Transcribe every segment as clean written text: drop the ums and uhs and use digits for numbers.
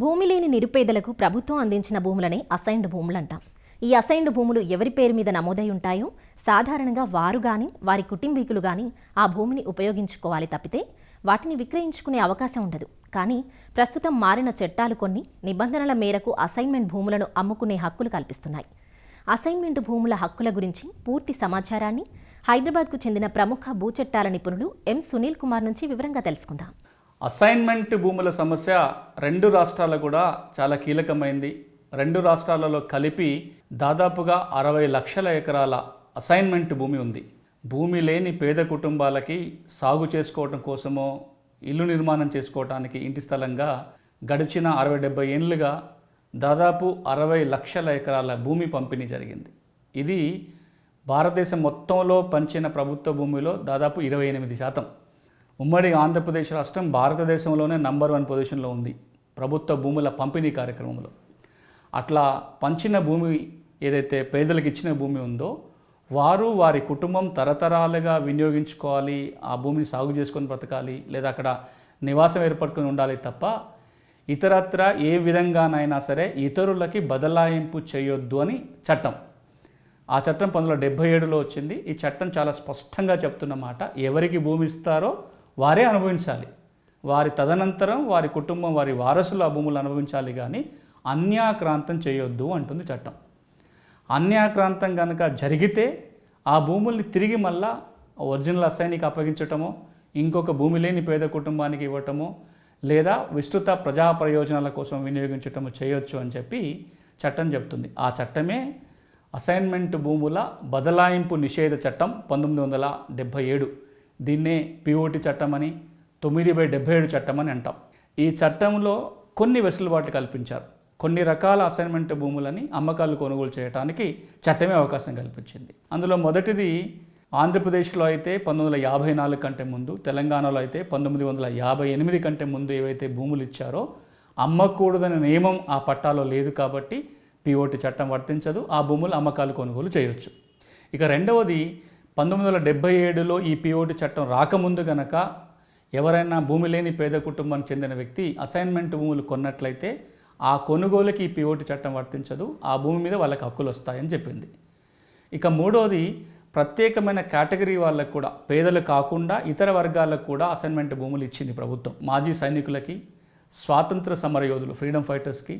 భూమి లేని నిరుపేదలకు ప్రభుత్వం అందించిన భూములనే అసైన్డ్ భూములంటాం. ఈ అసైన్డ్ భూములు ఎవరి పేరు మీద నమోదై ఉంటాయో సాధారణంగా వారు గాని వారి కుటుంబీకులు గాని ఆ భూమిని ఉపయోగించుకోవాలి తప్పితే వాటిని విక్రయించుకునే అవకాశం ఉండదు. కానీ ప్రస్తుతం మారిన చట్టాలు కొన్ని నిబంధనల మేరకు అసైన్మెంట్ భూములను అమ్ముకునే హక్కులు కల్పిస్తున్నాయి. అసైన్మెంట్ భూముల హక్కుల గురించి పూర్తి సమాచారాన్ని హైదరాబాద్కు చెందిన ప్రముఖ భూచట్టాల నిపుణులు ఎం సునీల్ కుమార్ నుంచి వివరంగా తెలుసుకుందాం. అసైన్మెంట్ భూముల సమస్య రెండు రాష్ట్రాలకు కూడా చాలా కీలకమైంది. రెండు రాష్ట్రాలలో కలిపి దాదాపుగా 60 లక్షల ఎకరాల అసైన్మెంట్ భూమి ఉంది. భూమి లేని పేద కుటుంబాలకి సాగు చేసుకోవటం కోసమో ఇల్లు నిర్మాణం చేసుకోవటానికి ఇంటి స్థలంగా గడిచిన 60-70 ఏళ్ళుగా దాదాపు 60 లక్షల ఎకరాల భూమి పంపిణీ జరిగింది. ఇది భారతదేశం మొత్తంలో పంచిన ప్రభుత్వ భూమిలో దాదాపు 28%. ఉమ్మడి ఆంధ్రప్రదేశ్ రాష్ట్రం భారతదేశంలోనే నంబర్ 1 పొజిషన్లో ఉంది ప్రభుత్వ భూముల పంపిణీ కార్యక్రమంలో. అట్లా పంచిన భూమి ఏదైతే పేదలకు ఇచ్చిన భూమి ఉందో వారు వారి కుటుంబం తరతరాలుగా వినియోగించుకోవాలి, ఆ భూమిని సాగు చేసుకొని బ్రతకాలి, లేదా అక్కడ నివాసం ఏర్పడుకొని ఉండాలి తప్ప ఇతరత్ర ఏ విధంగానైనా సరే ఇతరులకి బదలాయింపు చేయొద్దు అని చట్టం. ఆ చట్టం 1977లో వచ్చింది. ఈ చట్టం చాలా స్పష్టంగా చెప్తున్న మాట, ఎవరికి భూమి ఇస్తారో వారే అనుభవించాలి, వారి తదనంతరం వారి కుటుంబం వారి వారసులు ఆ భూములు అనుభవించాలి, కానీ అన్యాక్రాంతం చేయొద్దు అంటుంది చట్టం. అన్యాక్రాంతం కనుక జరిగితే ఆ భూముల్ని తిరిగి మళ్ళా ఒరిజినల్ అసైన్కి అప్పగించటమో ఇంకొక భూమి లేని పేద కుటుంబానికి ఇవ్వటమో లేదా విస్తృత ప్రజా ప్రయోజనాల కోసం వినియోగించటము చేయొచ్చు అని చెప్పి చట్టం చెప్తుంది. ఆ చట్టమే అసైన్మెంట్ భూముల బదలాయింపు నిషేధ చట్టం 1977. దీన్నే పిఓటి చట్టం అని 9/77 చట్టం అని అంటాం. ఈ చట్టంలో కొన్ని వెసులుబాట్లు కల్పించారు. కొన్ని రకాల అసైన్మెంట్ భూములని అమ్మకాలు కొనుగోలు చేయడానికి చట్టమే అవకాశం కల్పించింది. అందులో మొదటిది ఆంధ్రప్రదేశ్లో అయితే 1954 కంటే ముందు, తెలంగాణలో అయితే 1958 కంటే ముందు ఏవైతే భూములు ఇచ్చారో అమ్మకూడదనే నియమం ఆ పట్టాలో లేదు కాబట్టి పిఓటి చట్టం వర్తించదు, ఆ భూములు అమ్మకాలు కొనుగోలు చేయొచ్చు. ఇక రెండవది 1977లో ఈ పిఓటి చట్టం రాకముందు గనక ఎవరైనా భూమి లేని పేద కుటుంబానికి చెందిన వ్యక్తి అసైన్మెంట్ భూములు కొన్నట్లయితే ఆ కొనుగోలుకి ఈ పిఓటి చట్టం వర్తించదు, ఆ భూమి మీద వాళ్ళకి హక్కులు వస్తాయని చెప్పింది. ఇక మూడవది ప్రత్యేకమైన కేటగిరీ వాళ్ళకు కూడా, పేదలు కాకుండా ఇతర వర్గాలకు కూడా అసైన్మెంట్ భూములు ఇచ్చింది ప్రభుత్వం. మాజీ సైనికులకి, స్వాతంత్ర సమరయోధులు ఫ్రీడమ్ ఫైటర్స్కి,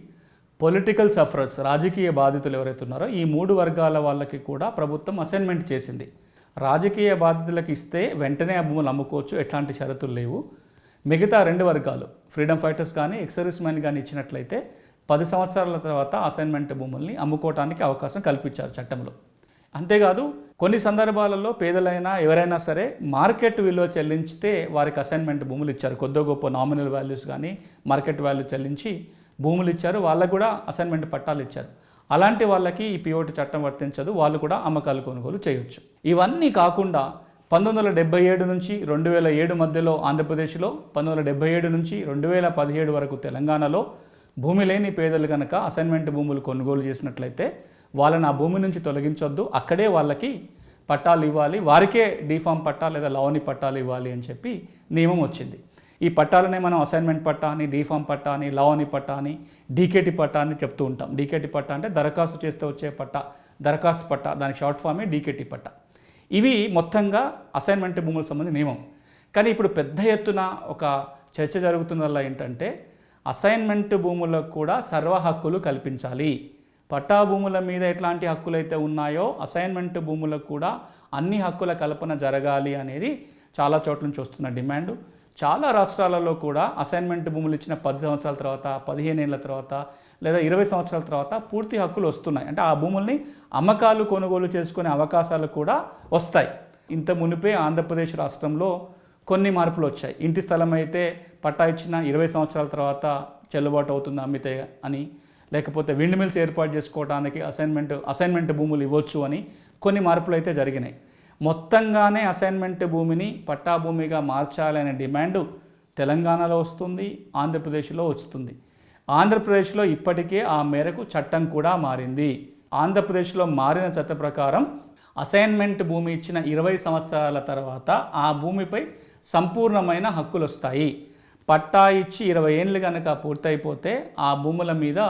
పొలిటికల్ సఫరర్స్ రాజకీయ బాధితులు ఎవరైతే ఉన్నారో ఈ 3 వర్గాల వాళ్ళకి కూడా ప్రభుత్వం అసైన్మెంట్ చేసింది. రాజకీయ బాధితులకు ఇస్తే వెంటనే ఆ భూములు అమ్ముకోవచ్చు, ఎట్లాంటి షరతులు లేవు. మిగతా 2 వర్గాలు ఫ్రీడమ్ ఫైటర్స్ కానీ ఎక్సర్వీస్ మెన్ కానీ ఇచ్చినట్లయితే 10 సంవత్సరాల తర్వాత అసైన్మెంట్ భూముల్ని అమ్ముకోవడానికి అవకాశం కల్పించారు చట్టంలో. అంతేకాదు కొన్ని సందర్భాలలో పేదలైనా ఎవరైనా సరే మార్కెట్ విలువ చెల్లించితే వారికి అసైన్మెంట్ భూములు ఇచ్చారు. కొద్దో గొప్ప నామినల్ వాల్యూస్ కానీ మార్కెట్ వాల్యూ చెల్లించి భూములు ఇచ్చారు, వాళ్ళకు కూడా అసైన్మెంట్ పట్టాలు ఇచ్చారు. అలాంటి వాళ్ళకి ఈ పిఓటి చట్టం వర్తించదు, వాళ్ళు కూడా అమ్మకాలు కొనుగోలు చేయొచ్చు. ఇవన్నీ కాకుండా 1977 నుంచి 2007 మధ్యలో ఆంధ్రప్రదేశ్లో, 1977 నుంచి 2017 వరకు తెలంగాణలో భూమి లేని పేదలు కనుక అసైన్మెంట్ భూములు కొనుగోలు చేసినట్లయితే వాళ్ళని ఆ భూమి నుంచి తొలగించొద్దు, అక్కడే వాళ్ళకి పట్టాలు ఇవ్వాలి, వారికే డీఫామ్ పట్టా లేదా లవణి పట్టాలు ఇవ్వాలి అని చెప్పి నియమం వచ్చింది. ఈ పట్టాలనే మనం అసైన్మెంట్ పట్టా అని, డీఫామ్ పట్టా అని, లవణి పట్టా అని, డీకేటీ పట్టా అని చెప్తూ ఉంటాం. డీకేటీ పట్టా అంటే దరఖాస్తు చేస్తే వచ్చే పట్టా, దరఖాస్తు పట్టా, దానికి షార్ట్ ఫామే డీకేటీ పట్టా. ఇవి మొత్తంగా అసైన్మెంట్ భూములకు సంబంధించిన నియమం. కానీ ఇప్పుడు పెద్ద ఎత్తున ఒక చర్చ జరుగుతున్నలా ఏంటంటే అసైన్మెంట్ భూములకు కూడా సర్వ హక్కులు కల్పించాలి. పట్టా భూముల మీద ఎట్లాంటి హక్కులు అయితే ఉన్నాయో అసైన్మెంట్ భూములకు కూడా అన్ని హక్కుల కల్పన జరగాలి అనేది చాలా చోట్ల నుంచి వస్తున్న డిమాండు. చాలా రాష్ట్రాలలో కూడా అసైన్మెంట్ భూములు ఇచ్చిన 10 సంవత్సరాల తర్వాత, 15 ఏళ్ళ తర్వాత లేదా 20 సంవత్సరాల తర్వాత పూర్తి హక్కులు వస్తున్నాయి. అంటే ఆ భూముల్ని అమ్మకాలు కొనుగోలు చేసుకునే అవకాశాలు కూడా వస్తాయి. ఇంత మునిపే ఆంధ్రప్రదేశ్ రాష్ట్రంలో కొన్ని మార్పులు వచ్చాయి. ఇంటి స్థలం అయితే పట్టా ఇచ్చిన 20 సంవత్సరాల తర్వాత చెల్లుబాటు అవుతుంది అమ్మితే అని, లేకపోతే విండ్ మిల్స్ ఏర్పాటు చేసుకోవడానికి అసైన్మెంట్ భూములు ఇవ్వచ్చు అని కొన్ని మార్పులు అయితే జరిగినాయి. మొత్తంగానే అసైన్మెంట్ భూమిని పట్టా భూమిగా మార్చాలనే డిమాండు తెలంగాణలో వస్తుంది, ఆంధ్రప్రదేశ్లో వస్తుంది. ఆంధ్రప్రదేశ్లో ఇప్పటికే ఆ మేరకు చట్టం కూడా మారింది. ఆంధ్రప్రదేశ్లో మారిన చట్ట ప్రకారం అసైన్మెంట్ భూమి ఇచ్చిన 20 సంవత్సరాల తర్వాత ఆ భూమిపై సంపూర్ణమైన హక్కులు వస్తాయి. పట్టా ఇచ్చి 20 ఏళ్ళు కనుక పూర్తయిపోతే ఆ భూముల మీద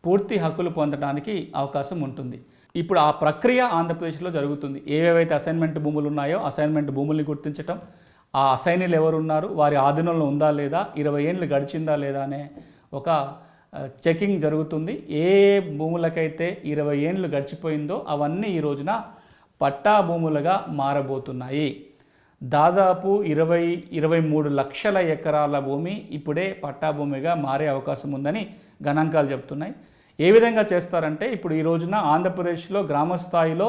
పూర్తి హక్కులు పొందడానికి అవకాశం ఉంటుంది. ఇప్పుడు ఆ ప్రక్రియ ఆంధ్రప్రదేశ్లో జరుగుతుంది. ఏవేవైతే అసైన్మెంట్ భూములు ఉన్నాయో అసైన్మెంట్ భూముల్ని గుర్తించటం, ఆ అసైనీలు ఎవరున్నారు, వారి ఆధీనంలో ఉందా లేదా, 20 ఏళ్ళు గడిచిందా లేదా అనే ఒక చెకింగ్ జరుగుతుంది. ఏ భూములకైతే 20 ఏళ్ళు గడిచిపోయిందో అవన్నీ ఈ రోజున పట్టా భూములుగా మారబోతున్నాయి. దాదాపు 23 లక్షల ఎకరాల భూమి ఇప్పుడే పట్టా భూమిగా మారే అవకాశం ఉందని గణాంకాలు చెప్తున్నాయి. ఏ విధంగా చేస్తారంటే ఇప్పుడు ఈ రోజున ఆంధ్రప్రదేశ్లో గ్రామ స్థాయిలో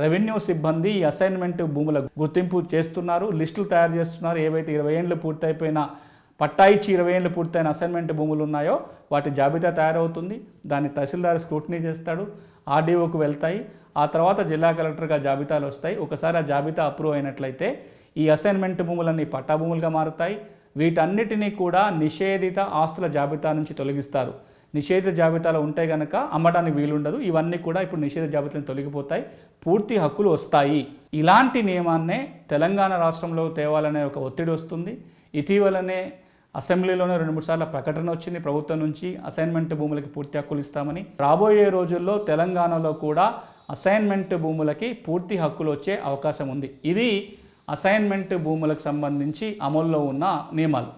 రెవెన్యూ సిబ్బంది ఈ అసైన్మెంట్ భూముల గుర్తింపు చేస్తున్నారు, లిస్టులు తయారు చేస్తున్నారు. ఏవైతే 20 ఏళ్ళు పూర్తయిపోయిన పట్టా ఇచ్చి 20 ఏళ్ళు పూర్తయిన అసైన్మెంట్ భూములు ఉన్నాయో వాటి జాబితా తయారవుతుంది. దాన్ని తహసీల్దార్ స్క్రూటినీ చేస్తాడు, ఆర్డీఓకు వెళ్తాయి. ఆ తర్వాత జిల్లా కలెక్టర్గా జాబితాలు వస్తాయి. ఒకసారి ఆ జాబితా అప్రూవ్ అయినట్లయితే ఈ అసైన్మెంట్ భూములన్నీ పట్టా భూములుగా మారుతాయి. వీటన్నిటినీ కూడా నిషేధిత ఆస్తుల జాబితా నుంచి తొలగిస్తారు. నిషేధిత జాబితాలో ఉంటే కనుక అమ్మడానికి వీలుండదు. ఇవన్నీ కూడా ఇప్పుడు నిషేధ జాబితాలను తొలగిపోతాయి, పూర్తి హక్కులు వస్తాయి. ఇలాంటి నియమాన్నే తెలంగాణ రాష్ట్రంలో తేవాలనే ఒక ఒత్తిడి వస్తుంది. ఇటీవలనే అసెంబ్లీలోనే 2-3 సార్లు ప్రకటన వచ్చింది ప్రభుత్వం నుంచి అసైన్మెంట్ భూములకి పూర్తి హక్కులు ఇస్తామని. రాబోయే రోజుల్లో తెలంగాణలో కూడా అసైన్మెంట్ భూములకి పూర్తి హక్కులు వచ్చే అవకాశం ఉంది. ఇది అసైన్మెంట్ భూములకు సంబంధించి అమల్లో ఉన్న నియమాలు.